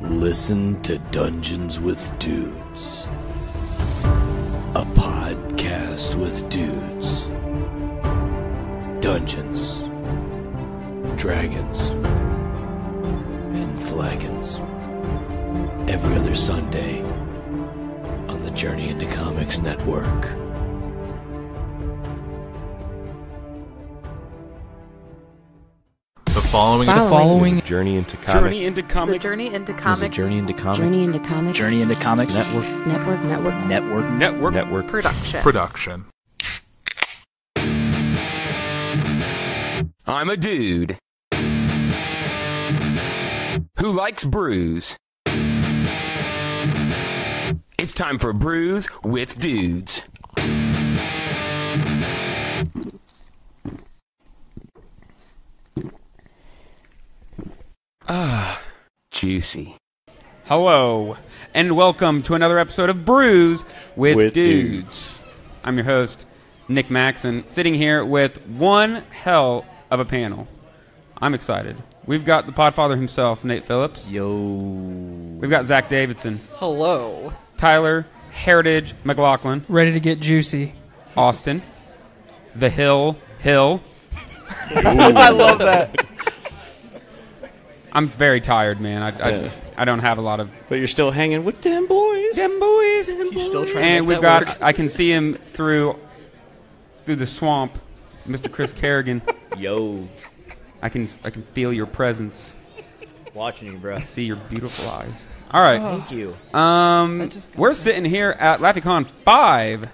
Listen to Dungeons with Dudes, a podcast with dudes. Dungeons, Dragons, and Flagons. Every other Sunday on the Journey into Comics Network. The following is a Journey into Comics. Journey into Comics. Journey into Comics. Journey into Comics. Journey into Comics. Journey into Comics. Network. production. I'm a dude who likes brews. It's time for Brews with Dudes. Juicy. Hello, and welcome to another episode of Brews with Dudes. I'm your host, Nick Maxon, sitting here with one hell of a panel. I'm excited. We've got the Podfather himself, Nate Phillips. Yo. We've got Zach Davidson. Hello. Tyler Heritage McLaughlin. Ready to get juicy. Austin. The Hill. I love that. I'm very tired, man. I don't have a lot of... But you're still hanging with them boys. You're still trying And to we've make got... that work. I can see him through the swamp, Mr. Chris Kerrigan. Yo. I can feel your presence. Watching you, bro. I see your beautiful eyes. All right. Thank you. We're sitting here at LaffyCon 5.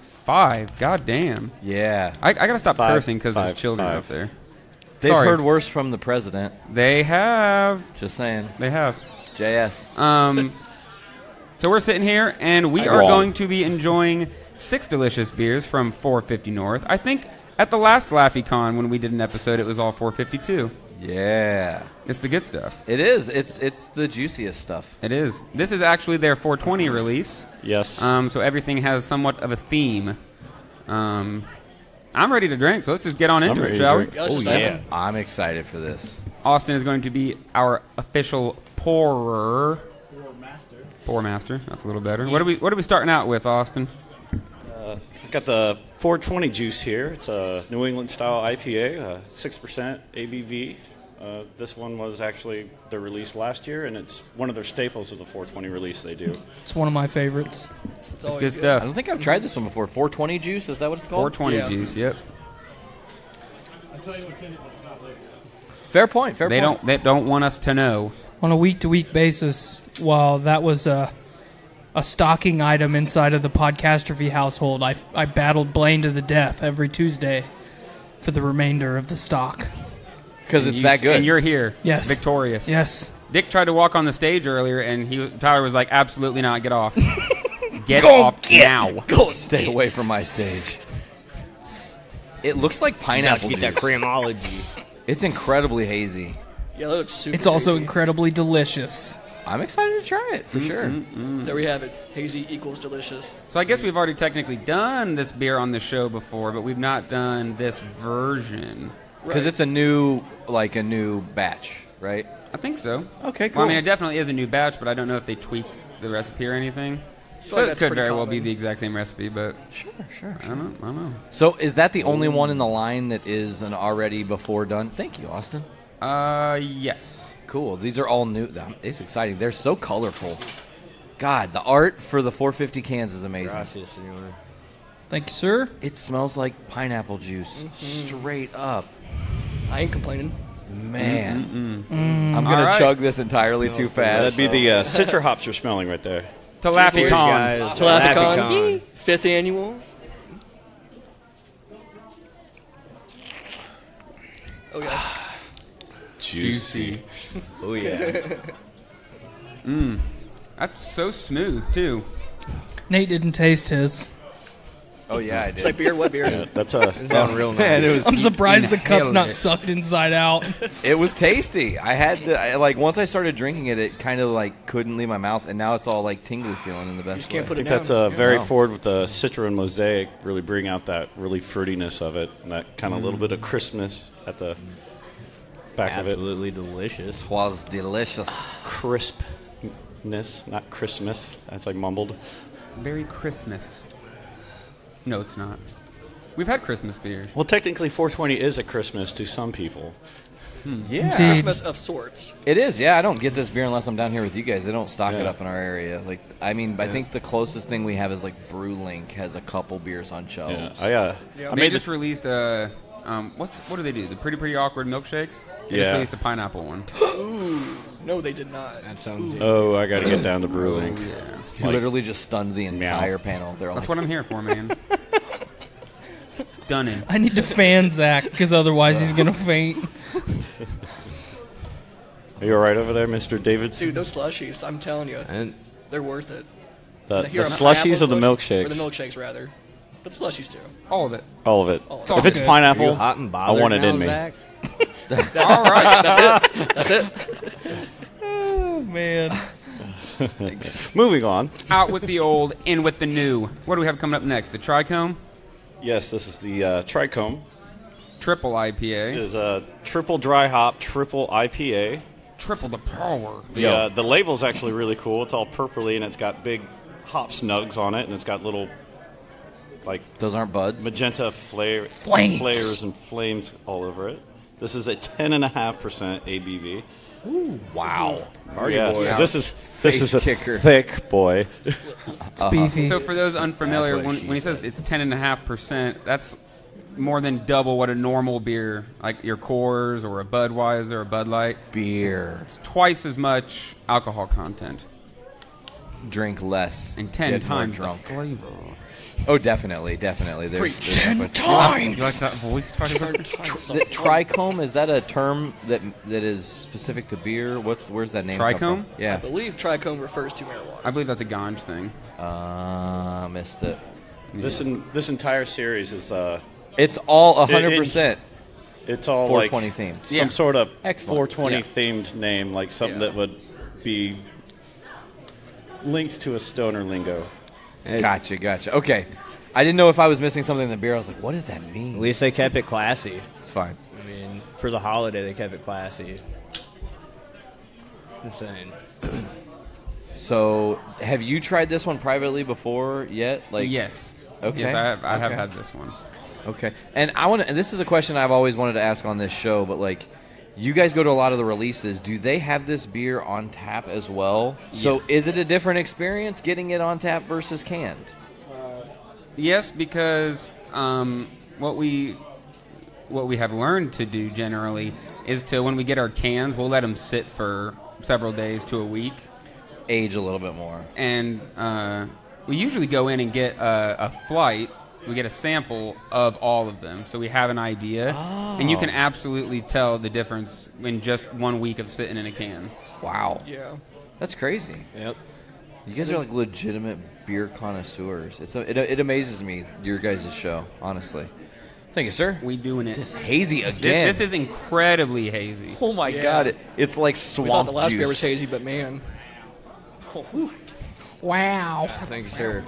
God damn. Yeah. I gotta stop Five, cursing because there's five, children five. out there. They've Sorry. heard worse from the president. They have. Just saying. They have. JS. So we're sitting here, and we are going to be enjoying 6 delicious beers from 450 North. I think at the last LaffyCon when we did an episode, it was all 452. Yeah. It's the good stuff. It is. It's the juiciest stuff. It is. This is actually their 420 release. Yes. So everything has somewhat of a theme. I'm ready to drink, so let's just get on into it, shall we? Oh, yeah. I'm excited for this. Austin is going to be our official pourer. Pour master. That's a little better. What are we starting out with, Austin? Got the 420 juice here. It's a New England style IPA, 6% ABV. This one was actually their release last year, and it's one of their staples of the 420 release they do. It's one of my favorites. It's It's always good good. stuff. I don't think I've tried this one before. 420 juice, is that what it's called? 420 Yeah. juice. Yep. Fair point. They don't want us to know. On a week-to-week basis, while that was a stocking item inside of the Podcastrophe household, I battled Blaine to the death every Tuesday for the remainder of the stock. Because it's that good. And you're here. Yes. Victorious. Yes. Dick tried to walk on the stage earlier, and Tyler was like, absolutely not. Get off. Get off now. Stay away from my stage. It looks like pineapple juice. Get that creamology. It's incredibly hazy. Yeah, that looks super It's also hazy. incredibly delicious. I'm excited to try it, for sure. There we have it. Hazy equals delicious. So I guess we've already technically done this beer on the show before, but we've not done this version. Because it's a new batch, right? I think so. Okay, cool. Well, I mean, it definitely is a new batch, but I don't know if they tweaked the recipe or anything. feel So like it that's could pretty very well be common. the exact same recipe, but Sure. I don't know. So is that the only one in the line that is an already before done? Thank you, Austin. Yes. Cool. These are all new. It's exciting. They're so colorful. God, the art for the 450 cans is amazing. Thank you, sir. It smells like pineapple juice. Straight up. I ain't complaining. Man. I'm going All to right. chug this entirely too fast. That'd be the citra hops you're smelling right there. To LaffyCon. To LaffyCon. 5th annual. Oh, yes. Juicy. Oh, yeah. That's so smooth, too. Nate didn't taste his. Oh, yeah, I did. It's like beer. What beer? Yeah, that's a real nice. I'm surprised the cup's inhaled not it. sucked inside out. It was tasty. I had to, once I started drinking it, it kind of couldn't leave my mouth, and now it's all tingly feeling in the best just can't way. put I it think down. that's very Wow. forward with the Citra and Mosaic, really bring out that really fruitiness of it, and that kind of little bit of crispness at the back of it. Absolutely delicious. Was delicious. Crisp not Christmas, as I mumbled. Very Christmas. No, it's not. We've had Christmas beers. Well, technically, 420 is a Christmas to some people. Yeah. Christmas of sorts. It is, yeah. I don't get this beer unless I'm down here with you guys. They don't stock it up in our area. Like, I mean, I think the closest thing we have is like Brewlink has a couple beers on shelves. Yeah. They just released a what do they do? The pretty awkward milkshakes. They just released a pineapple one. Ooh, no, they did not. That sounds. Oh, I got to get down to Brewlink. Oh, yeah. You literally just stunned the entire panel. They're That's like, what I'm here for, man. Stunning. I need to fan Zach because otherwise he's gonna faint. Are you all right over there, Mr. Davidson? Dude, those slushies, I'm telling you, And they're worth it. The Here, I'm slushies apple or the slush- milkshakes? Or the milkshakes, rather. But the slushies, too. All of it. All of it. All of If it. it's Good. are pineapple, you hot and I bothered want it now, in me. Zach? All right. That's it. That's it. Oh man. Moving on. Out with the old, in with the new. What do we have coming up next? The Trichome Yes, this is the Trichome. Triple It IPA. is a triple dry hop, triple IPA. Triple the power. The label's actually really cool. It's all purpley, and it's got big hop snugs on it, and it's got little, like, those aren't buds. magenta Flames. flares and flames all over it. This is a 10.5% ABV. Wow. Party Yeah, boy. so this is a kicker. thick boy. It's beefy. So for those unfamiliar, That's what when she he says it's 10.5%, that's more than double what a normal beer, like your Coors or a Budweiser or a Bud Light. Beer. It's twice as much alcohol content Drink less. and 10 Get more times the drunk. flavor. Oh, definitely. There's 10 definitely- times. You like that voice, Tony? The trichome, is that a term that is specific to beer? Where's that name come Trichome? from? I Yeah. believe trichome refers to marijuana. I believe that's a ganj thing. Missed it. This entire series is It's all 100% it's all 420 like themed. Yeah. some sort of Excellent. 420 Yeah. themed name, like something that would be linked to a stoner lingo. Gotcha. Okay. I didn't know if I was missing something in the beer. I was like, what does that mean? At least they kept it classy. It's fine. I mean, for the holiday, they kept it classy. Just saying. So, have you tried this one privately before yet? Yes. Okay. Yes, I have Okay. had this one. Okay. And and this is a question I've always wanted to ask on this show, but like, you guys go to a lot of the releases. Do they have this beer on tap as well? So, Yes. is it a different experience getting it on tap versus canned? Yes, because what we have learned to do generally is to, when we get our cans, we'll let them sit for several days to a week, Age a little bit more. and we usually go in and get a flight. We get a sample of all of them, so we have an idea, and you can absolutely tell the difference in just 1 week of sitting in a can. Wow. Yeah. That's crazy. Yep. You guys are like legitimate beer connoisseurs. It amazes me, your guys' show, honestly. Thank you, sir. We doing it. It's hazy again. This is incredibly hazy. oh my Yeah. God. It's like We swamp thought the last juice. beer was hazy, but man. Wow. Thank you, sir.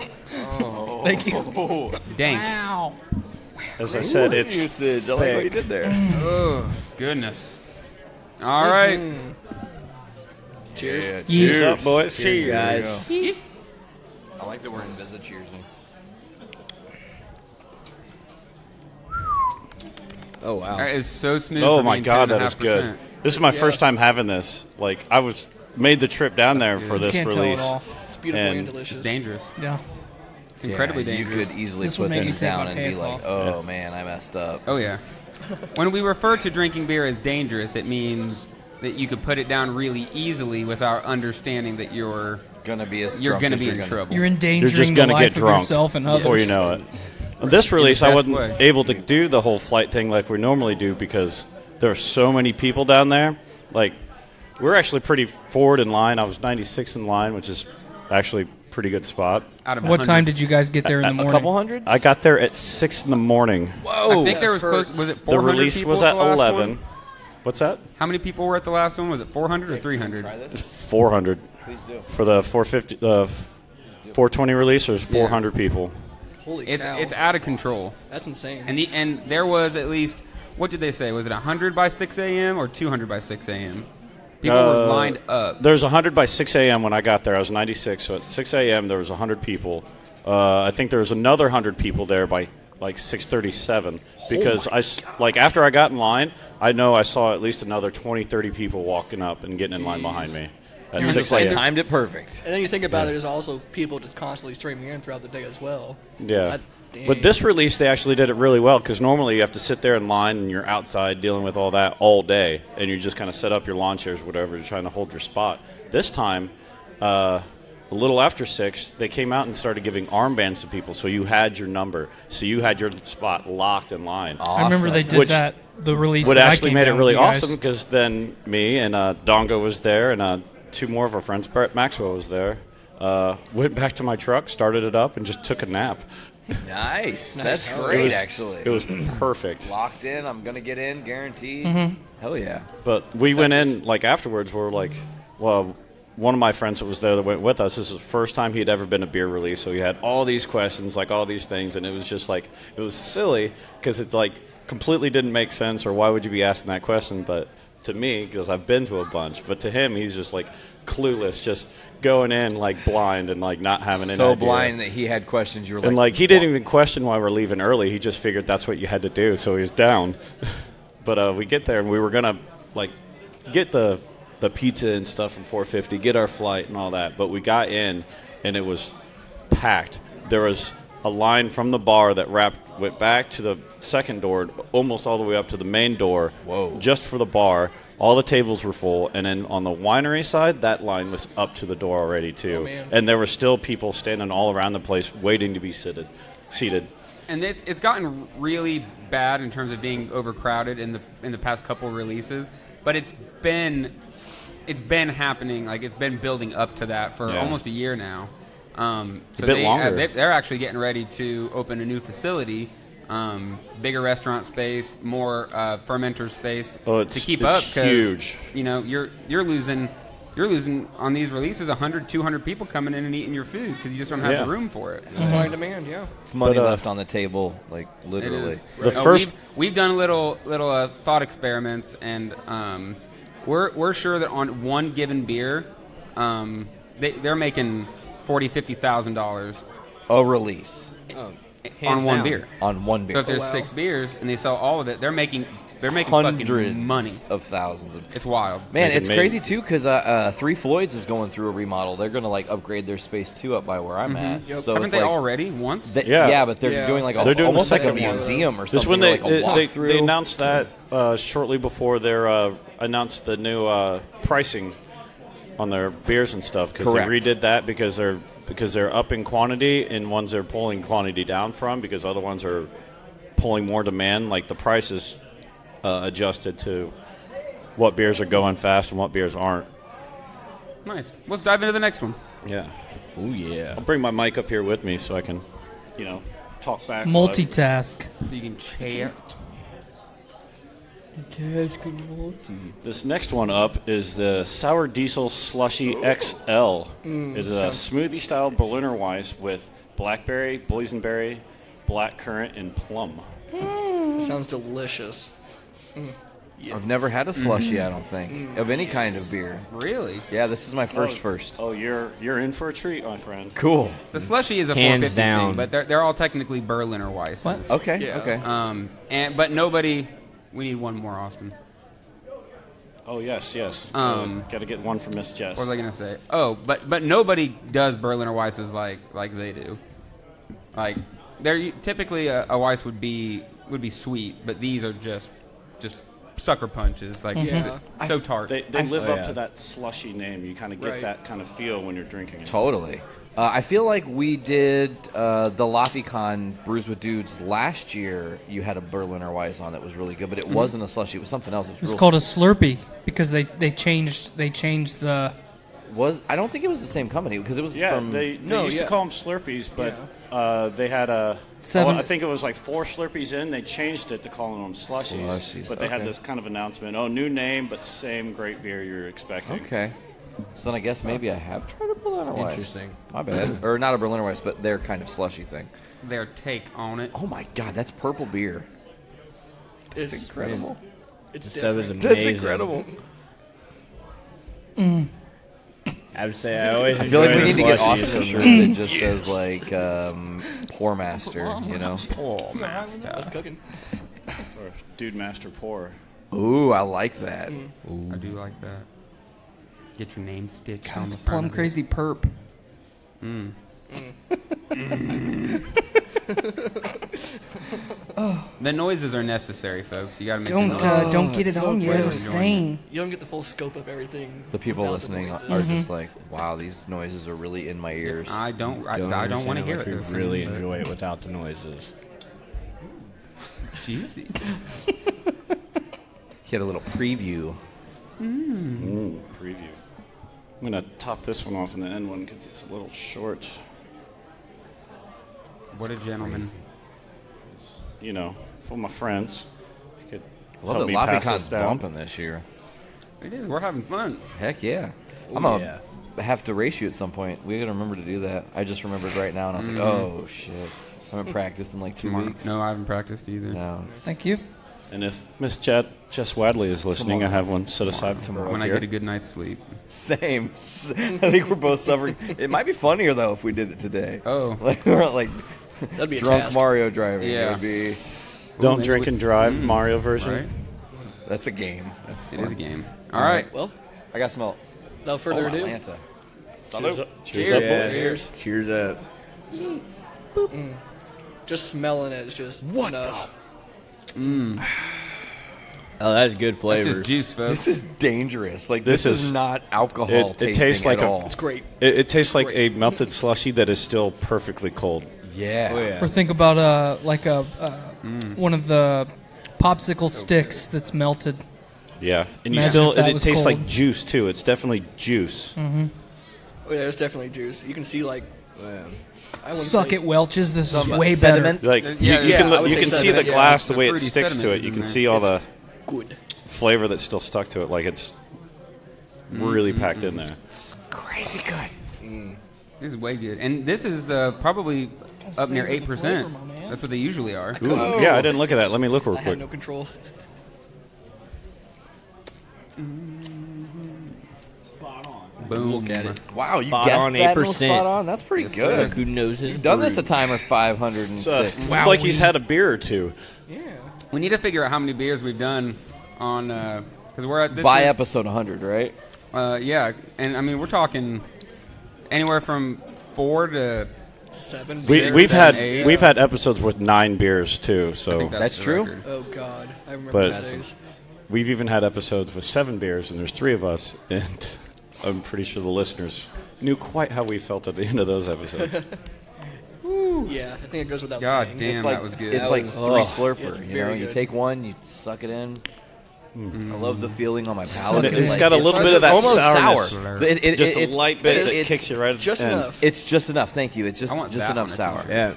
Thank you. Dank. Wow. As I said, it's Usage. I like what you did there. Oh, goodness. All right. Cheers. Yeah, cheers up, boys. Cheers, guys. I like that we're in visit cheersing. Oh, wow. That is so smooth. Oh for my being God, that is 10.5%. good. This is my Yeah. first time having this. Like, I made the trip down there for this Can't release. tell at all. It's beautiful and And delicious. It's dangerous. Yeah. It's incredibly dangerous. You could easily This would put make you things take down my and be pants like, off. oh man, I messed up. Oh, yeah. When we refer to drinking beer as dangerous, it means that you could put it down really easily without understanding that you're Gonna be as going drunk to as be you're in gonna- trouble. You're You're endangering just the going to life get of drunk yourself and others. before you know it. On this release, best I wasn't way. able to do the whole flight thing like we normally do because there are so many people down there. Like, we're actually pretty forward in line. I was 96 in line, which is actually a pretty good spot. Out of What 100. time did you guys get there in the A morning? couple hundred? I got there at 6 in the morning. I think there was That close. hurts. Was it The 400 release people was at at the last 11. one? What's that? How many people were at the last one? Was it 400 or 300? 400. Please do. For the 450, 420 release, there's 400 people. Holy It's cow. out of control. That's insane. And there was at least, what did they say? Was it 100 by 6 a.m. or 200 by 6 a.m.? People were lined up. There's 100 by 6 a.m. when I got there. I was 96, so at 6 a.m. there was 100 people. I think there was another 100 people there by like 6:37 because after I got in line, I know I saw at least another 20, 30 people walking up and getting in line behind me at You 6 just like a.m. timed it perfect. And then you think about it, there's also people just constantly streaming in throughout the day as well. Yeah. But this release, they actually did it really well because normally you have to sit there in line and you're outside dealing with all that all day, and you just kind of set up your lawn chairs, whatever, you're trying to hold your spot. This time, a little after 6, they came out and started giving armbands to people, so you had your number, so you had your spot locked in line. Awesome. I remember they did that. The release What that I actually came made it down really with you guys. awesome because then me and Dongo was there, and 2 more of our friends, Brett Maxwell was there. Went back to my truck, started it up, and just took a nap. Nice. That's Hell great, yeah. actually. It was perfect. Locked in. I'm going to get in, guaranteed. Hell yeah. But we went in, like, afterwards, we were like, well, one of my friends that was there that went with us, this is the first time he'd ever been a beer release, so he had all these questions, like all these things, and it was just like, it was silly because it's like completely didn't make sense, or why would you be asking that question? But to me, because I've been to a bunch, but to him, he's just like clueless, just going in like blind and like not having any idea. So blind that he had questions. You were like, And like he didn't even question why we're leaving early. He just figured that's what you had to do, so he was down. But we get there and we were gonna like get the pizza and stuff from 450, get our flight and all that. But we got in and it was packed. There was a line from the bar that went back to the second door, almost all the way up to the main door. Whoa. Just for the bar. All the tables were full, and then on the winery side, that line was up to the door already too. Oh, man. And there were still people standing all around the place waiting to be seated. And it's gotten really bad in terms of being overcrowded in the past couple releases, but it's been happening, like it's been building up to that for almost a year now. So a bit longer. They're actually getting ready to open a new facility, bigger restaurant space, more fermenter space to keep up. It's huge. You know, you're losing on these releases 100, 200 people coming in and eating your food because you just don't have the room for it. Supply and demand, yeah. It's money But, left on the table, like It literally. is. The first- we've done little thought experiments, and we're sure that on one given beer, they're making $40,000-$50,000 A release on one down. beer. on one beer. So if there's 6 beers and they sell all of it, they're making fucking Hundreds money. of thousands of. It's wild. Man, Making it's made. crazy too because Three Floyds is going through a remodel. They're going to like upgrade their space too up by where I'm at. Yep. So Haven't it's they like, already once? Yeah, but they're Yeah. doing like They're doing almost the like a second one. museum or This something. when or like a they walkthrough. announced that shortly before they announced the new pricing on their beers and stuff because they Correct. redid that because they're up in quantity and ones they're pulling quantity down from because other ones are pulling more demand. Like the prices adjusted to what beers are going fast and what beers aren't. Nice. Let's dive into the next one. Yeah, Oh yeah. I'll bring my mic up here with me so I can, talk back. while I- Multitask. So you can chat. This next one up is the Sour Diesel Slushy XL. It's a smoothie-style Berliner Weiss with blackberry, boysenberry, blackcurrant, and plum. It sounds delicious. Yes. I've never had a slushy, I don't think, of any kind of beer. Really? Yeah, this is my first. Oh, you're in for a treat, my friend. Cool. The slushy is a Hands 450 down. thing, but they're all technically Berliner Weisses. What? Okay. Yeah. Okay. But nobody. We need one more, Austin. Oh, yes. Got to get one for Miss Jess. What was I gonna say? Oh, but nobody does Berliner Weisses like they do. Like they're typically a Weiss would be sweet, but these are just sucker punches. Like Yeah. so tart. They live Oh, up yeah. to that slushy name. You kind of get Right. that kind of feel when you're drinking it. Totally. I feel like we did the LaffyCon Brews With Dudes last year. You had a Berliner Weiss on that was really good, but it wasn't a slushy. It was something else. It was It's real called a Slurpee because they changed the. I don't think it was the same company because it was Yeah, from. they No, used to yeah. call them Slurpees, but they had a. Seven- I think it was like 4 Slurpees in. They changed it to calling them slushies. Slushies, But they had okay. this kind of announcement. Oh, new name, but same great beer you're expecting. Okay. So then I guess maybe I have tried a Berliner Weiss. Interesting. My bad. Or not a Berliner Weiss, but their kind of slushy thing. Their take on it. Oh my God, that's purple beer. It's Incredible. It's That was different. That's amazing. incredible. I would say I always. I feel like we enjoy need to the get slushies. Austin a shirt that just says like Pour Master, you know? Oh, master. What's cooking? Or Dude Master Pour. Ooh, I like that. I do like that. Get your name stitched God, on it's the front plum of it. crazy perp. The noises are necessary, folks. You gotta make the noise. Don't get it so on you. good. It'll stain. You don't get the full scope of everything. The people without the listening noises. are just like, wow, these noises are really in my ears. I don't want to understand hear if it. we though, really but- enjoy it without the noises. Juicy. Get a little preview. Preview. I'm going to top this one off in the end one because it's a little short. What a gentleman. You know, for my friends. If you could I love help that me pass LaffyCon's this down. bumping this year. It is. We're having fun. Heck yeah. Ooh, I'm going to have to race you at some point. We got to remember to do that. I just remembered right now, and I was like, oh, shit. I haven't practiced in like 2 Tomorrow. weeks. No, I haven't practiced either. No, it's Thank you. And if Miss Jess Wadley is listening, I have one set aside for her When I here. get a good night's sleep. same. I think we're both suffering. It might be funnier, though, if we did it today. Oh. Like, we're like That'd be a drunk task. Mario driving. Yeah. It would be, Don't maybe drink we- and drive, Mario version. Right? that's a game. That's It fun. is a game. All right. Well, I got smell. without further ado, Atlanta. Cheers up, Cheers up, boys. Cheers. Cheers up. Just smelling it is just enough. Oh, that's good It's flavor. just juice, folks. This is dangerous. Like This this is is- not alcohol. It tastes like at all. It's great. It tastes like a melted slushy that is still perfectly cold. Yeah. Oh, yeah. Or think about one of the popsicle sticks that's melted. Yeah, and you Imagine still if that it was tastes cold. like juice too. It's definitely juice. Oh, yeah, it's definitely juice. You can see like. I wouldn't Suck say- it, Welches. This is Some way sediment. Like Yeah, you yeah, can I would you say can see sediment, the yeah. glass the The way it fruity sticks to sediment it. is You in can there. see all the Good. flavor that's still stuck to it. Like it's really packed in there. Crazy good. This is way good. And this is probably up near 8%. That's what they usually are. Ooh, yeah, I didn't look at that. Let me look real I quick. had no control. Boom. Look at it. Wow, you Spot guessed on, that and was 8%. spot on. That's pretty Yes, good. sir. Who knows his You've done this a brew? time of 506. It's like he's had a beer or two. Yeah. We need to figure out how many beers we've done on, because we're at this. By is- episode 100, right? Yeah, and I mean, we're talking anywhere from 4 to. 7 We, beers. we've had eight. we've had episodes with 9 beers too. I So think That's the true? record. Oh God, I remember But- those days. we've even had episodes with 7 beers, and there's 3 of us, and I'm pretty sure the listeners knew quite how we felt at the end of those episodes. Yeah, I think it goes without God saying. damn, It's like, that was good. It's like Oh. 3 slurper. It's You very know, you good. take one, you suck it in. I love the feeling on my Suck palate. it It's in. got a It's little bit of that almost sourness. sour. It- Just a it's- light bit that it's- kicks you right at Just the end. enough. It's just enough. Thank you. It's just I want that enough on a sour. t-shirt. Yeah.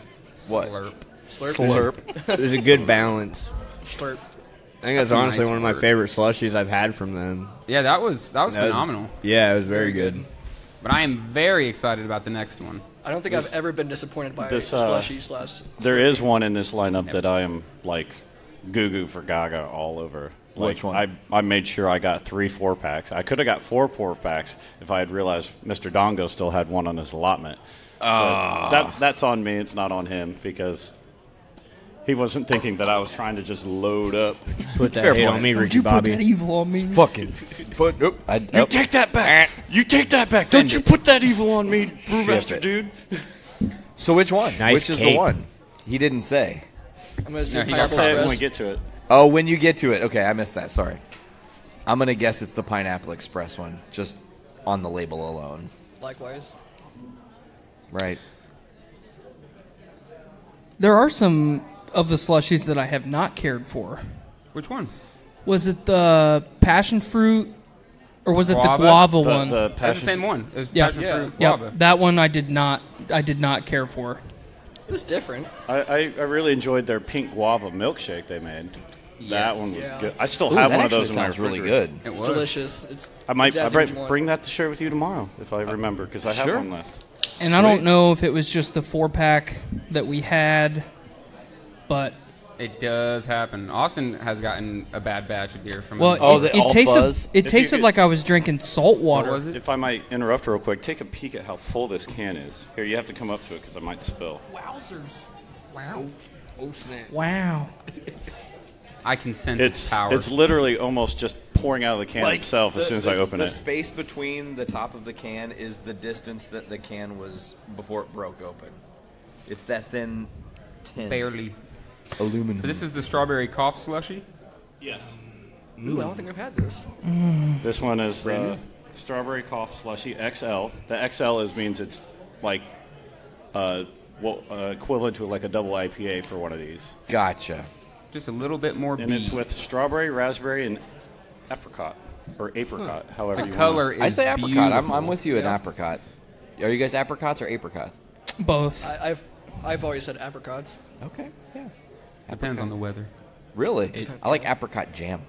What? Slurp. Slurp. There's a good balance. Slurp. I think that's That's a honestly nice one of my word. favorite slushies I've had from them. Yeah, that was That was- phenomenal. Yeah, it was very good. But I am very excited about the next one. I don't think I've ever been disappointed by this, slushies last. There is one in this lineup that I am like goo for gaga all over. Like, Which one? I made sure I got 3 4-packs. I could have got 4 4-packs if I had realized Mr. Dongo still had one on his allotment. But that's on me. It's not on him because he wasn't thinking that I was trying to just load up. Put that Fair hate point. on me, Would Ricky you put Bobby. that evil on me? Fucking. Nope. You take that back. You take that back. Don't you put that evil on me, Brewmaster it. dude. So which one? Nice Which is cake. the one? He didn't say. I'm gonna say he I'll Pineapple say it when we Express. get to it. Oh, when you get to it. Okay, I missed that. Sorry. I'm going to guess it's the Pineapple Express one, just on the label alone. Likewise. Right. There are some of the slushies that I have not cared for. Which one? Was it the passion fruit, or was it the Guava? guava The- one? the That's passion- the same one. It was Yeah. passion fruit yeah, guava. that one I did not care for. It was different. I really enjoyed their pink guava milkshake they made. That one was Yeah. good. I still Ooh, have that one of actually those in my sounds really refrigerator. good. It It's was. delicious. It's I might exactly what you want. bring that to share with you tomorrow if I remember because I have Sure. one left. And I don't know if it was just the 4-pack that we had, but It does happen. Austin has gotten a bad batch of beer from. Well, the it all tasted fuzz? it If you tasted could- like I was drinking salt water. What was it? If I might interrupt real quick, take a peek at how full this can is. Here, you have to come up to it because I might spill. Wowzers! Wow! Oh snap! Wow! I can sense its It's power. it's literally almost just pouring out of the can itself as soon as I open the it. space between the top of the can is the distance that the can was before it broke open. It's that thin tin. barely. Aluminum. So this is the strawberry cough slushy. Yes. Ooh, I don't think I've had this. This one is the Strawberry Cough Slushy XL. The XL means it's like equivalent to like a double IPA for one of these. Gotcha. Just a little bit more And it's beef. with strawberry, raspberry, and apricot. Or apricot, however The you color want. is I say apricot. I'm beautiful. with you in Yeah. apricot. Are you guys apricots or apricot? Both. I've always said apricots. Okay. Yeah. Depends on the weather. Really? I like apricot jam.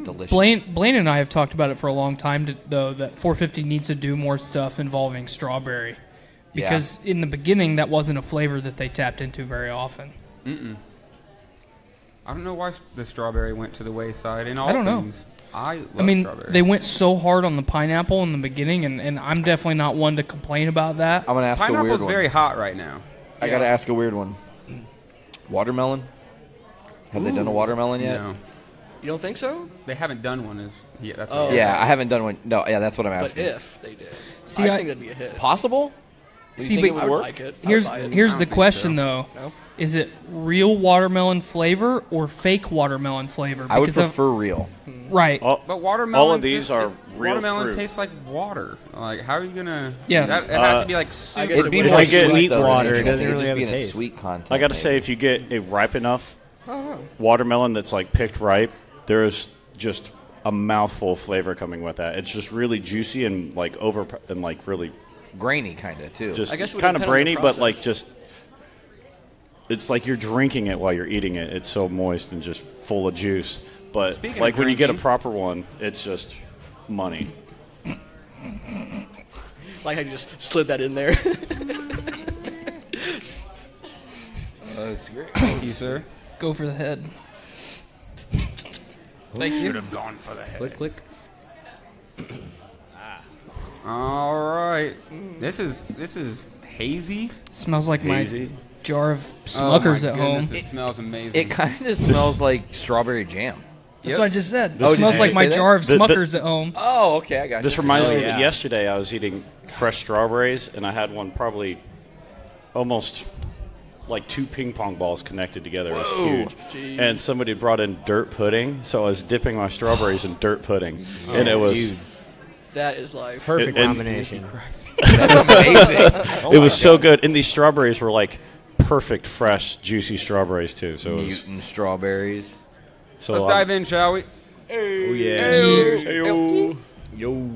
Delicious. Blaine and I have talked about it for a long time, though, that 450 needs to do more stuff involving strawberry. Because in the beginning, that wasn't a flavor that they tapped into very often. I don't know why the strawberry went to the wayside in all I don't know. things. I love I mean, strawberry. they went so hard on the pineapple in the beginning, and I'm definitely not one to complain about that. I'm going to ask a weird Pineapple's one. very hot right now. I got to ask a weird one. Watermelon? Have they done a watermelon yet? No, You don't think so? they haven't done one. That's Oh. what Yeah, I haven't done one. No, yeah, that's what I'm But asking. if they did, See, I I- think that'd be a hit. Possible? Do you See, think but it I would would work? like it. Here's I would buy it. here's I the don't think question so. though: No? is it real watermelon flavor or fake watermelon flavor? I would Because of- prefer real. right. But watermelon. All of these are real watermelon fruit. tastes like water. Like, how are you gonna? Yes. It has to be like. I Super guess It'd be If more I get- sweet Sweet though, water, than it doesn't it'd really just have be a in its taste. sweet content. I got to say, maybe. if you get a ripe enough Oh, watermelon that's like picked ripe, there is just a mouthful of flavor coming with that. It's just really juicy and like really grainy kind of too. just I guess it would kind of depend on the brainy, but like process. just it's like you're drinking it while you're eating it. It's so moist and just full of juice. But Speaking like of when you get a drinking- proper one, it's just money. like I just slid that in there. That's great. Thank you, sir. Go for the head. Thank you. have gone for the head. Click click. All right. This is hazy. Smells like Hazy. my jar of Oh, Smuckers my at goodness, home. It smells amazing. It kind of smells like strawberry jam. That's what I just said. It Oh, did smells you like say my that? jar of The- Smuckers at home. Oh, okay, I got This you. reminds Oh, me yeah. that yesterday I was eating fresh strawberries and I had one probably almost like 2 ping pong balls connected together. It was huge. Jeez. And somebody brought in dirt pudding, so I was dipping my strawberries in dirt pudding. And it was That is life. Perfect and- combination. it was so good. And these strawberries were like perfect fresh juicy strawberries too. So it was Mutant strawberries. so Let's dive in, shall we? Oh yeah. Hey-o. Yo.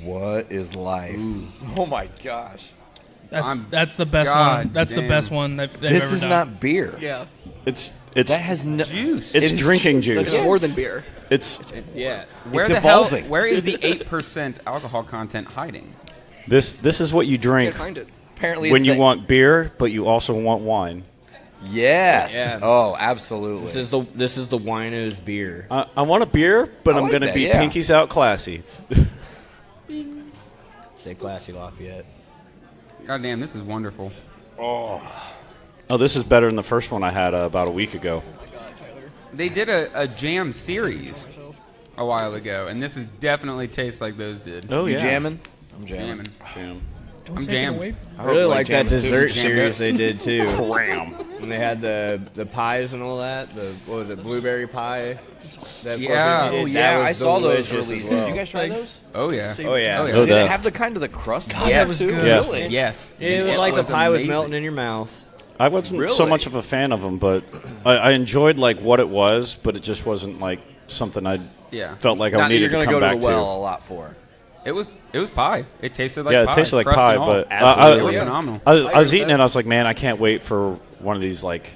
What is life? Oh my gosh. That's the best God one. That's the damn. best one they've This ever is done. not beer. Yeah, It's That has no Juice. it's It is drinking juice. juice. it's more than beer. It's Yeah. Where It's the evolving. hell? Where is the 8% alcohol content hiding? this is what you drink Can't find it. apparently when it's you the- want beer, but you also want wine. Yes. Yeah. Oh, absolutely. This is the wino's beer. I want a beer, but I I'm like going to that, be yeah. pinkies out classy. Stay classy, Lafayette. God damn, this is wonderful. Oh, this is better than the first one I had about a week ago. Oh my God, Tyler. They did a jam series a while ago, and this is definitely tastes like those did. Oh You jamming? I'm jamming. Jamming. Jam. Don't I'm take it jammed. away. I really like that jamming too. dessert Jam series it. they did too. Cram. When they had the pies and all that, what was it, blueberry pie? That Yeah. 450 Oh did, yeah, that was I saw those delicious as releases. well. Did you guys try Thanks. those? Oh yeah. Oh yeah. Oh, yeah. Oh, Did that- it have the kind of the crust? God, that was good. Yeah. Really? Yes. It was like the pie was amazing. melting in your mouth. I wasn't so Really? much of a fan of them, but I enjoyed like what it was, but it just wasn't like something I Yeah. felt like I Not that you're needed to gonna come go to back the well a lot for. It was pie. It tasted like Yeah, pie. it tasted like crust pie, and all. but Absolutely. It was Yeah. phenomenal. I was agree with eating it. that. I was like, man, I can't wait for one of these like,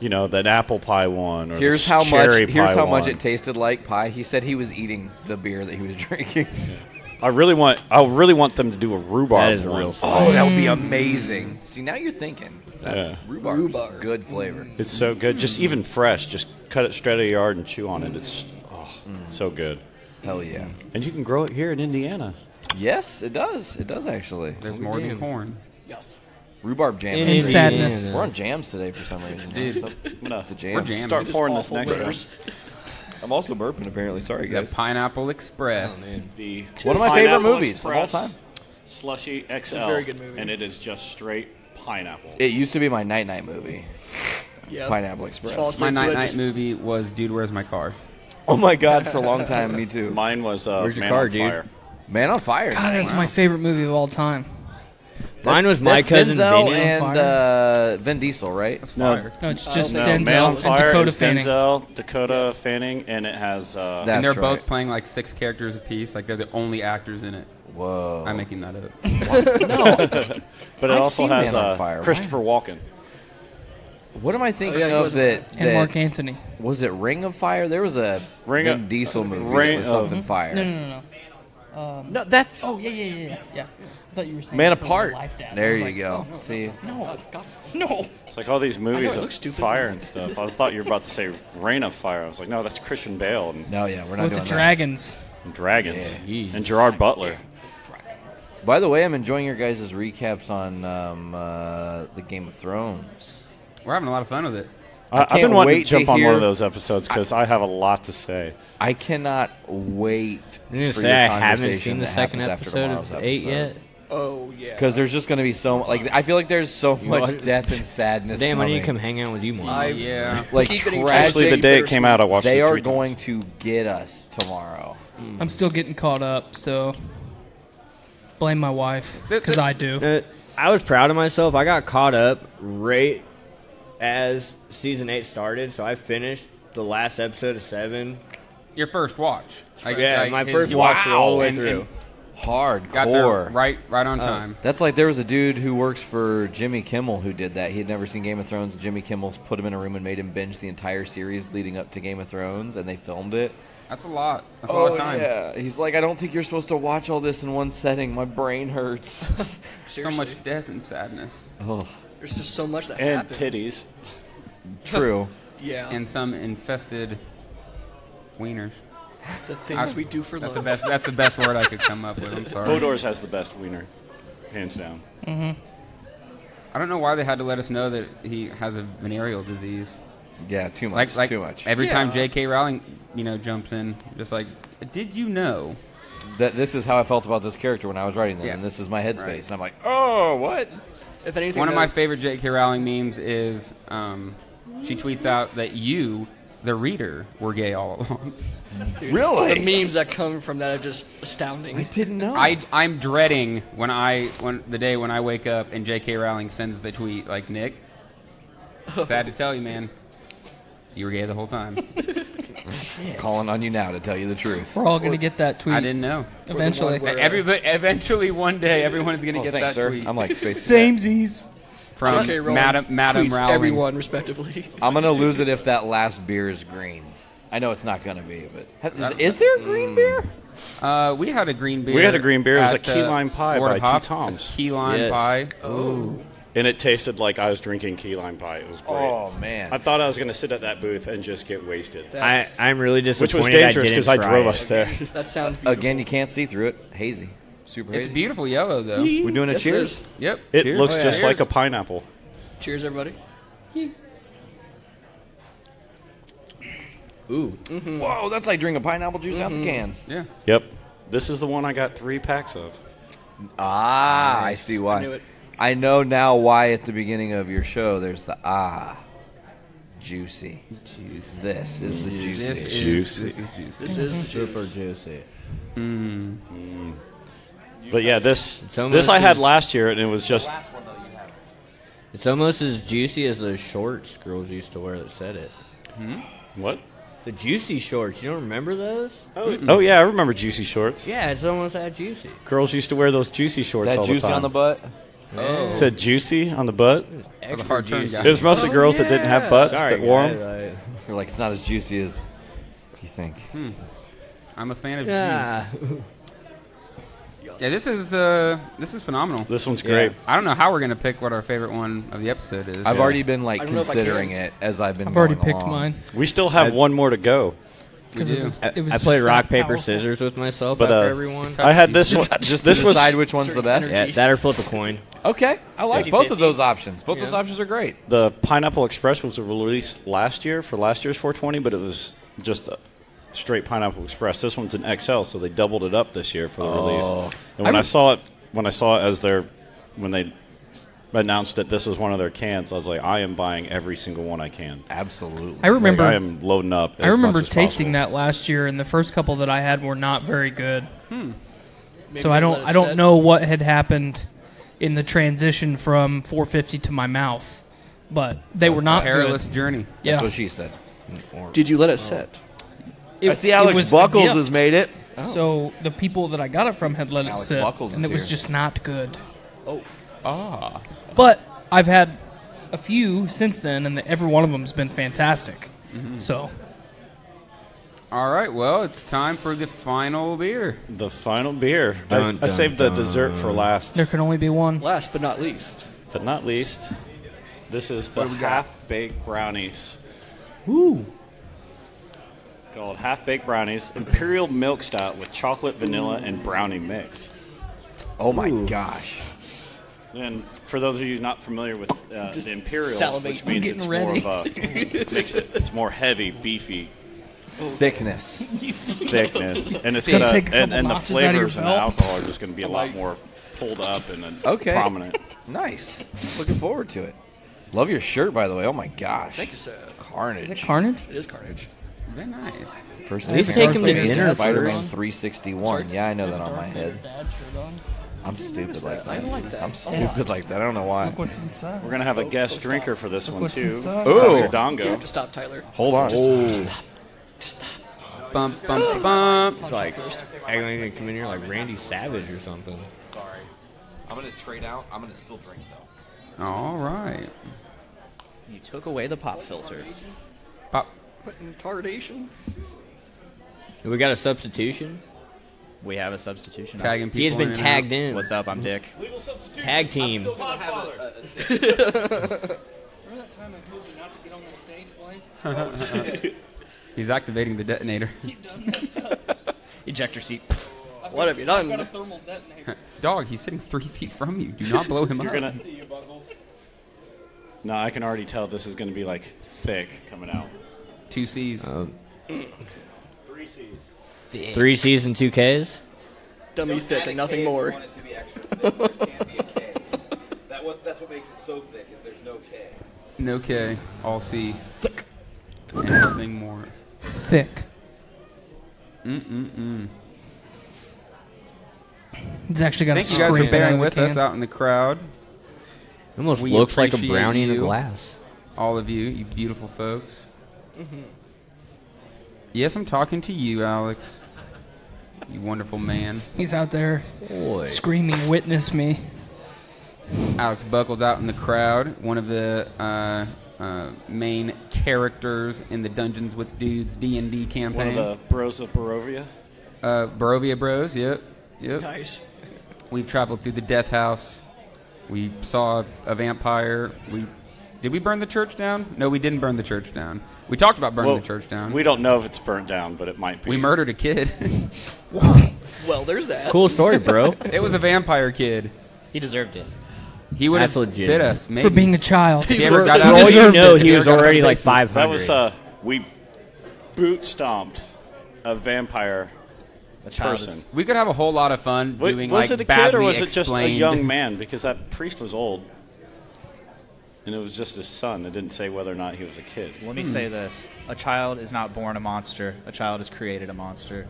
that apple pie one or Here's the how cherry much. Here's pie how much one. it tasted like pie. He said he was eating the beer that he was drinking. I really want them to do a rhubarb That is a one. real Oh, that would be amazing. See, now you're thinking. That's Yeah. rhubarb's good flavor. It's so good. Just even fresh. Just cut it straight out of the yard and chew on it. It's so good. Hell yeah. And you can grow it here in Indiana. Yes, it does. It does actually. There's more than corn. Yes. Rhubarb jam. In sadness. We're on jams today for some reason. Dude. So, the jam. We're jamming. Start pouring this next one. I'm also burping apparently. Sorry The guys. Pineapple Express. The One of my favorite Pineapple movies of all Express time. Slushy XL. a very good movie. And it is just straight pineapple. It used to be my night movie. Yeah. Pineapple Just fall Express. asleep My to it, night just- movie was Dude, Where's My Car? Oh my god, for a long time, me too. Mine was Where's your Man car, on dude? Fire. Man on Fire. God, that's my favorite movie of all time. Mine was My Cousin Denzel Vinny. and Vin Diesel, right? That's No. fire. No, it's I just don't No, Denzel Man on and Fire Dakota is Fanning. Denzel, Dakota Fanning, and it has That- And they're That's both right. playing like 6 characters apiece. Like they're the only actors in it. Whoa. I'm making that up. No. but it I've also seen has Man on Fire. Christopher Walken. What am I thinking Oh, yeah, he of was in that? And that- Mark Anthony. Was it Ring of Fire? There was a Ring Vin of- Diesel movie Ring that was of- something fire. No. No, that's Oh, yeah. I thought you were saying Man Real Apart. Life Dad. I There was you like, go. oh, See, No. God. No. It's like all these movies it of looks stupid. fire and stuff. I thought you were about to say Reign of Fire. I was like, no, that's Christian Bale and no, yeah, we're not With the doing that. dragons. Dragons Yeah. and Gerard Butler. By the way, I'm enjoying your guys' recaps on the Game of Thrones. We're having a lot of fun with it. I've can't been wanting wait to jump to on one hear- of those episodes because I have a lot to say. I cannot wait I'm gonna for say your I haven't conversation seen the that second happens after episode tomorrow's of 8 yet. Oh, yeah. Because there's just going to be so like I feel like there's so much what? death and sadness. Damn, I need to coming. come hang out with you more. Yeah. Like Keep getting tragic. Actually, the day it came out, I watched They it are 3 going times. to get us tomorrow. I'm still getting caught up, so blame my wife because I do. I was proud of myself. I got caught up right as season 8 started, so I finished the last episode of 7. Your first watch. Like, Yeah, my his- first you watch all the way and- through. and Got there Hardcore. right on time. That's like there was a dude who works for Jimmy Kimmel who did that. He had never seen Game of Thrones. Jimmy Kimmel put him in a room and made him binge the entire series leading up to Game of Thrones, and they filmed it. That's a lot. That's a lot of time. Yeah, he's like, I don't think you're supposed to watch all this in one setting. My brain hurts. So Seriously. much death and sadness. oh, There's just so much that And happens. titties. true. Yeah. And some infested wieners. the things we do for That's love. the best word I could come up with. I'm sorry. Hodor's has the best wiener, hands down. I don't know why they had to let us know that he has a venereal disease. Yeah, too much. Like too much. Every time Yeah. J.K. Rowling, jumps in, just like, did you know? That this is how I felt about this character when I was writing them, Yeah. and this is my headspace. Right. And I'm like, oh, what? If anything, One of my though, favorite J.K. Rowling memes is she tweets out that you, the reader, were gay all along. Really? the memes that come from that are just astounding. Didn't know. I'm dreading when the day when I wake up and J.K. Rowling sends the tweet like, Nick, sad to tell you, man, you were gay the whole time. Calling on you now to tell you the truth. We're all going to get that tweet I didn't know. eventually. Where, Eventually, one day, everyone's gonna Oh, get thanks, that sir. tweet I'm like space. Samesies. from J.K. Rowling Madam tweets Rowling. everyone respectively. I'm gonna lose it if that last beer is green. I know it's not gonna be, but is there a green beer? We had a green beer. We had a green beer. It was a at, key lime pie Board by of Two Hops, Toms. a key lime Yes. pie. And it tasted like I was drinking key lime pie. It was great. Oh man. I thought I was going to sit at that booth and just get wasted. I'm really Which disappointed. was dangerous because because I drove us there. That sounds beautiful. Again, you can't see through it. Hazy. Super It's hazy. beautiful yellow though. We're doing a Yes, it cheers. is. Yep. It Cheers. looks Oh, yeah. just like a Cheers. pineapple. Cheers, everybody. Ooh. Whoa, that's like drinking pineapple juice out the can. Yeah. Yep. This is the one I got 3 packs of. Ah, I see why. I knew it. I know now why at the beginning of your show there's the juicy. Juice. This is the juicy. This Juicy. is juicy. This is the Super juice. juicy. But yeah, this almost I had as- last year, and it was just It's almost as juicy as those shorts girls used to wear that said it. what? The juicy shorts. You don't remember those? Oh yeah, I remember juicy shorts. Yeah, it's almost that juicy. Girls used to wear those juicy shorts That all juicy the time. on the butt. It said juicy on the butt. Extra hard turn juicy. guy. It was mostly girls that didn't have butts Sorry, that wore guys, them. You're like, it's not as juicy as you think. I'm a fan of Yeah. juice. Yeah, this is phenomenal. This one's great. I don't know how we're gonna pick what our favorite one of the episode is. I've already been I don't know if I considering can. it as I've been. I've already going picked along. mine. We still have one more to go. Because do. it was I just played rock, that paper, powerful. scissors with myself But, after everyone. I had this one. Just This to was decide which one's the certain best. energy. Yeah, that or flip a coin. Okay, I like 50-50. both of those options. Both those options are great. the Pineapple Express was released last year for last year's 420, but it was just a straight Pineapple Express. This one's an XL, so they doubled it up this year for the release. And when I saw it as when they announced that this was one of their cans, I was like, I am buying every single one I can. Absolutely. I remember. I am loading up. I remember tasting that last year, and the first couple that I had were not very good. So I don't know what had happened in the transition from 450 to my mouth, but they were not perilous good. journey. Yeah, That's what she said. Did you let it set? I see Alex was a Buckles gift. has made it. So the people that I got it from had let Alex it sit, Buckles and is it was here. just not good. Ah, But I've had a few since then, and every one of them's been fantastic. So all right. Well, it's time for the final beer. The final beer. Dun, I saved the dun, dessert for last, there can only be one. Last but not least. but not least. This is the half-baked brownies. Ooh, Called half-baked brownies, imperial milk stout with chocolate, vanilla, and brownie mix. Oh my gosh. And for those of you not familiar with the imperial, salivate. which means I'm it's getting more of a, it's more heavy, beefy Thickness. thickness, and it's Gonna gonna take a couple and the notches out of your flavors and the belt. alcohol are just gonna be a lot more pulled up and Okay. prominent. Nice. Looking forward to it. Love your shirt, by the way. Oh my gosh. Thank you, sir. Carnage. is it Carnage? It is Carnage. Very nice. First We've time taken the Spider-Man dinner Spider-Man first. 361. Yeah, I know that on my head. I'm stupid like I that. don't like that. I'm stupid like that. I don't know why. Look what's inside. We're gonna have a guest drinker for this one what's too, inside. Ooh. Dr. Dongo. You have to stop, Tyler. Hold on. Just stop. Bump, bump, bump. It's like I'm gonna come in here like Randy Savage or something. Sorry. I'm going to trade out. I'm going to still drink, though. All right. You took away the pop filter. Pop. What retardation? We got a substitution. We have a substitution. Tagging people. He has been in and tagged in. What's up? I'm Dick. Tag team. Remember that time I told you not to get on the stage, Blake? out. He's activating the detonator. You done messed up. Ejector seat. What have you I've got a done? thermal detonator. Dog, he's sitting 3 feet from you. Do not blow him up. You're gonna. See you, buttholes. No, I can already tell this is gonna be like thick coming out. 2 C's. 3 C's. 3 C's and 2 Ks. Dummy thick and nothing more. it to be extra thick, but it can't be a K. That's what makes it so thick is there's no K. No K. All C. Thick. And nothing more. Thick. Mm-mm-mm. He's actually got Thank a you guys for scrape bearing out of with the us can. out in the crowd. Almost We looks like a appreciate brownie in a you. glass. All of you beautiful folks. Yes, I'm talking to you, Alex. You wonderful man. He's out there Boy. screaming, "Witness me!" Alex Buckles out in the crowd. One of the main characters in the Dungeons with Dudes D&D One campaign. of the bros of Barovia. Barovia Bros, yep. Nice. We've traveled through the Death House. We saw a vampire. Did we burn the church down? No, we didn't burn the church down. We talked about burning Well, the church down. We don't know if it's burnt down, but it might be. We murdered a kid. Well, there's that. Cool story, bro. It was a vampire kid. He deserved it. He would have That's legit. bit us, maybe. For being a child. If he ever got For out all of you know, if he ever was got out of already the like basement. 500. That was we boot stomped a vampire person. We could have a whole lot of fun doing Was like it a badly kid or was it just a explained. young man? Because that priest was old, and it was just his son. It didn't say whether or not he was a kid. Let me say this: a child is not born a monster. A child is created a monster.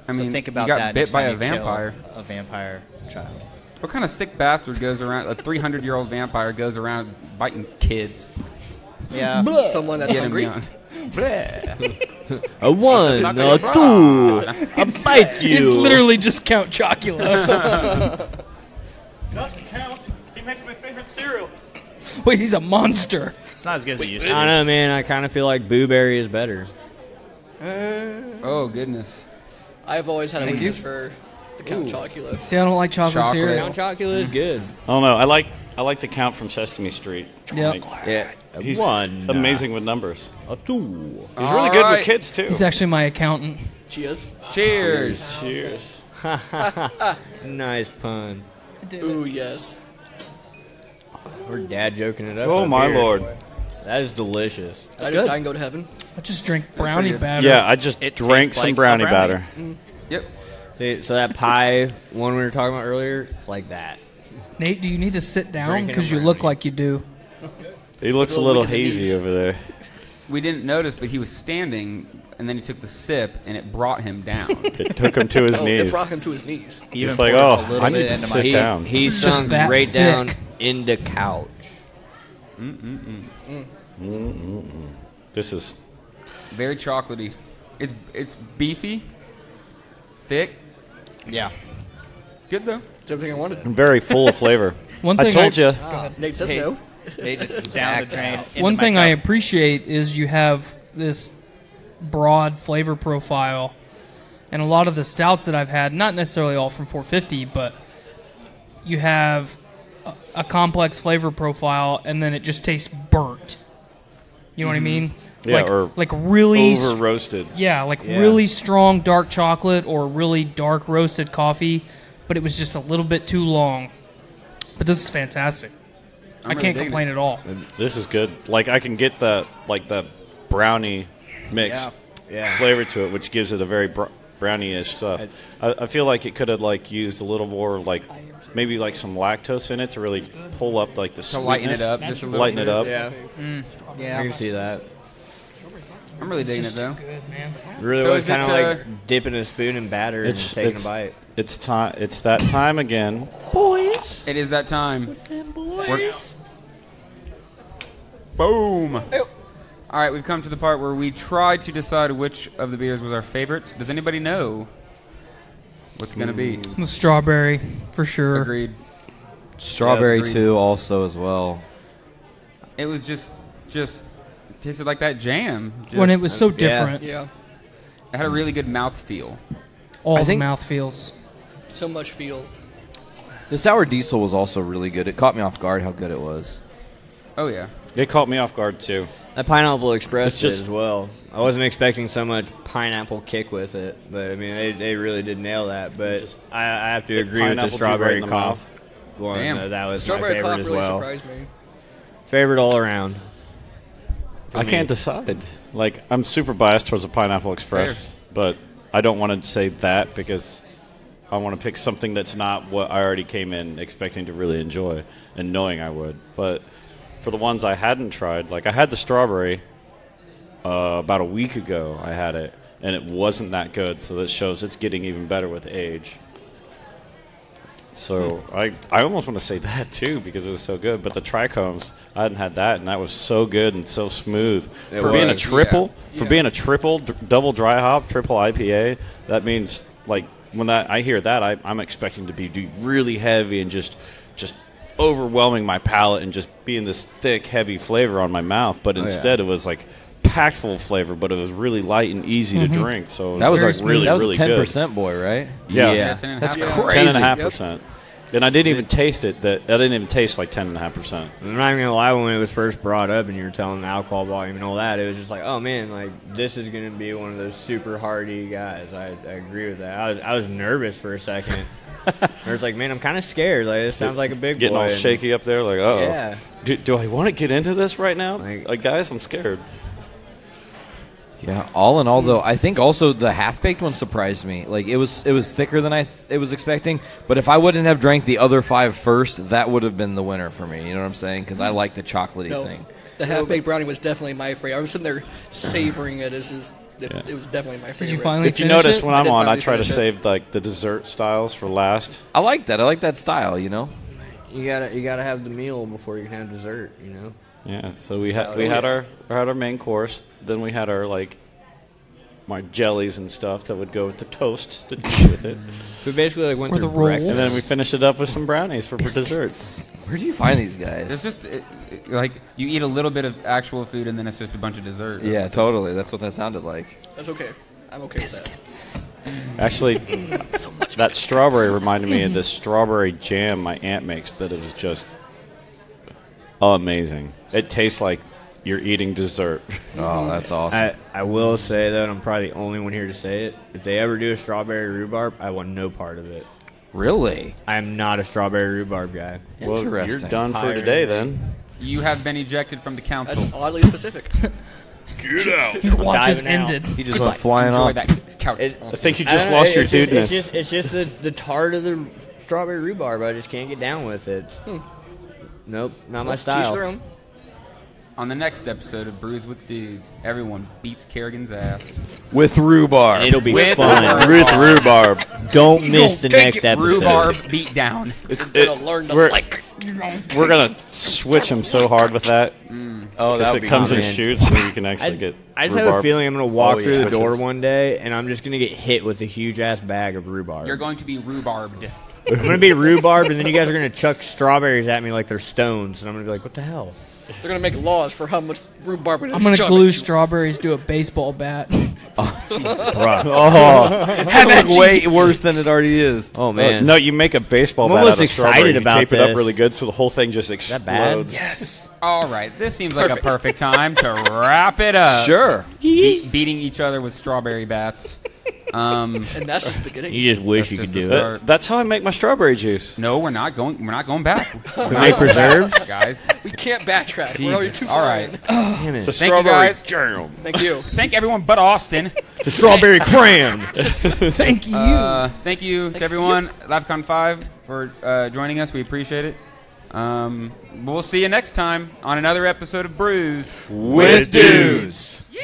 I mean, so think about you got that. bit next by time a you kill vampire. A vampire child. What kind of sick bastard goes around? A 300-year-old vampire goes around biting kids. Yeah. Someone that's Get him hungry. young. A 1, a 2, I bite you. It's literally just Count Chocula. Not the count. He makes my favorite cereal. Wait, he's a monster. It's not as good as it used I to don't be. know, man. I kind of feel like Boo Berry is better. Oh goodness. I've always had a Thank weakness you. for The Count Chocula. See, I don't like chocolate cereal. Count Chocula is good. I don't know. I like the Count from Sesame Street. Yep. Yeah. He's One. amazing with numbers. A two. He's really good with kids too. He's actually my accountant. Cheers. Cheers. Cheers. Nice pun. Ooh, yes. We're dad joking it up. Oh up my here. lord. That is delicious. I just die and go to heaven. I just drink brownie batter. Yeah, I just It drank tastes some like brownie a brownie. batter. Yep. See, so that pie one we were talking about earlier, it's like that. Nate, do you need to sit down? Drinking Because a you look brownie. like you do. He looks a Little little look at the hazy knees. over there. We didn't notice, but he was standing, and then he took the sip, and it brought him down. It took him to his Oh, it knees. brought him to his knees. He's like, oh, I need to sit He, down. he It's just sunk that right thick. down into couch. This is Very chocolatey. It's beefy, thick. Yeah. It's good though. It's everything I wanted. very full of flavor. One I thing told you. Nate says Hey. no. They just down the drain. into One my thing I cup. appreciate is you have this broad flavor profile, and a lot of the stouts that I've had, not necessarily all from 450, but you have a complex flavor profile, and then it just tastes burnt. You know what I mean? Yeah, like, or like really, Over roasted. yeah, like Yeah. really strong dark chocolate or really dark roasted coffee, but it was just a little bit too long. But this is fantastic. I really can't digging complain at all. This is good. Like I can get the brownie mix Yeah. flavor to it, which gives it a very brownie-ish stuff. I feel like it could have like used a little more like maybe like some lactose in it to really pull up like the To sweetness. lighten it up just a little Lighten bit. it up. Yeah. I can see that. I'm really digging it though. Good, man. Really So was is kind of it, like dipping a spoon in batter and taking a bite. It's time. It's that time again. It is that time. We're- Boom. All right, we've come to the part where we try to decide which of the beers was our favorite. Does anybody know what's going to be? The strawberry, for sure. Agreed. Strawberry agreed. too, also as well. It was just tasted like that jam. When it was so Yeah. different. Yeah. It had a really good mouthfeel. All I the think- mouth feels. So much feels. The sour diesel was also really good. It caught me off guard how good it was. Oh yeah. It caught me off guard too. That Pineapple Express It's did just- as well. I wasn't expecting so much pineapple kick with it, but I mean, they really did nail that. But Just- I have to it agree with the pineappled you strawberry right in the cough one. Damn. That was Strawberry my favorite cough as really well. surprised me. Favorite all around. I can't decide. Like I'm super biased towards the Pineapple Express, but I don't want to say that because I want to pick something that's not what I already came in expecting to really enjoy and knowing I would. But for the ones I hadn't tried, like I had the strawberry about a week ago. I had it, and it wasn't that good. So that shows it's getting even better with age. So I almost want to say that too because it was so good. But the Trichomes, I hadn't had that, and that was so good and so smooth. It For being a was. triple, Yeah. for being a triple, double dry hop, triple IPA, that means like when I hear that, I'm expecting to be really heavy and just overwhelming my palate and just being this thick, heavy flavor on my mouth. But instead, it was like packed full of flavor, but it was really light and easy to drink. So it That was was like really, that was really a good. 10% boy, right? Yeah. 10.5%. That's Yeah. crazy. 10.5%. And I didn't even taste it. I didn't even taste like 10.5%. I'm not even gonna lie. When it was first brought up and you were telling the alcohol volume and all that, it was just like, oh man, like this is gonna be one of those super hardy guys. I agree with that. I was nervous for a second. I was like, man, I'm kind of scared. Like this sounds like a big Getting boy. all and- shaky up there, like, oh, Yeah. do I want to get into this right now? Like- Like, guys, I'm scared. Yeah, all in all, though, I think also the half-baked one surprised me. Like, it was thicker than I was expecting, but if I wouldn't have drank the other 5 first, that would have been the winner for me. You know what I'm saying? Because I like the chocolatey No, thing. the half-baked brownie was definitely my favorite. I was sitting there savoring it. It was definitely my favorite. Did you finally If you finish notice it? when I I'm did on, I finally try to finish it. save like the dessert styles for last. I like that. I like that style, you know? You gotta have the meal before you can have dessert. You know. Yeah. So we had our main course. Then we had our like my jellies and stuff that would go with the toast to go with it. We basically like went Or through the rolls. breakfast. And then we finished it up with some brownies for dessert. Where do you find these guys? It's just like you eat a little bit of actual food and then it's just a bunch of dessert. Yeah, totally. That's what that sounded like. That's okay. I'm okay with that. Actually, that strawberry reminded me of this strawberry jam my aunt makes that is just amazing. It tastes like you're eating dessert. Oh, that's awesome. I will say, though, and I'm probably the only one here to say it, if they ever do a strawberry rhubarb, I want no part of it. Really? I am not a strawberry rhubarb guy. Well, you're Interesting. done for today, then. You have been ejected from the council. That's oddly specific. Get out. Your watch is diving out. ended. He just went flying Enjoy off. that couch. I think you I just don't know, lost your it's just- dudeness. It's just the tart of the strawberry rhubarb. I just can't get down with it. Nope, not my Teach their style. own. On the next episode of Brews with Dudes, everyone beats Kerrigan's ass. With rhubarb. It'll be With fun. With rhubarb. Don't miss the next episode. Rhubarb beat down. You're gonna learn to we're- like. We're going to switch them so hard with that. Oh, Because it comes in man. shoots, so you can actually get I just have rhubarb. a feeling I'm going to walk Always through the door switches. one day, and I'm just going to get hit with a huge-ass bag of rhubarb. You're going to be rhubarbed. I'm going to be rhubarb, and then you guys are going to chuck strawberries at me like they're stones, and I'm going to be like, what the hell? They're gonna make laws for how much rhubarb we're I'm gonna shove glue at you. strawberries to a baseball bat. Oh, it's gonna look way worse than it already is. Oh, man. No, you make a baseball I'm bat almost out of strawberry. excited You about tape it up this. really good so the whole thing just that bad? explodes. Yes. All right, this seems like a perfect time to wrap it up. Sure. Beating each other with strawberry bats. And that's just the beginning. You just wish That's you could just do the it. start. That's how I make my strawberry juice. No, we're not going back. We make preserves? Guys. We can't backtrack. We're already Jesus. too All far right. in. Damn It's a it. Thank you, strawberry guys. jam. Thank you. Thank everyone but Austin. The strawberry cram. Thank you. Thank you to everyone, LaffyCon 5, for joining us. We appreciate it. We'll see you next time on another episode of Brews With dudes. Yeah.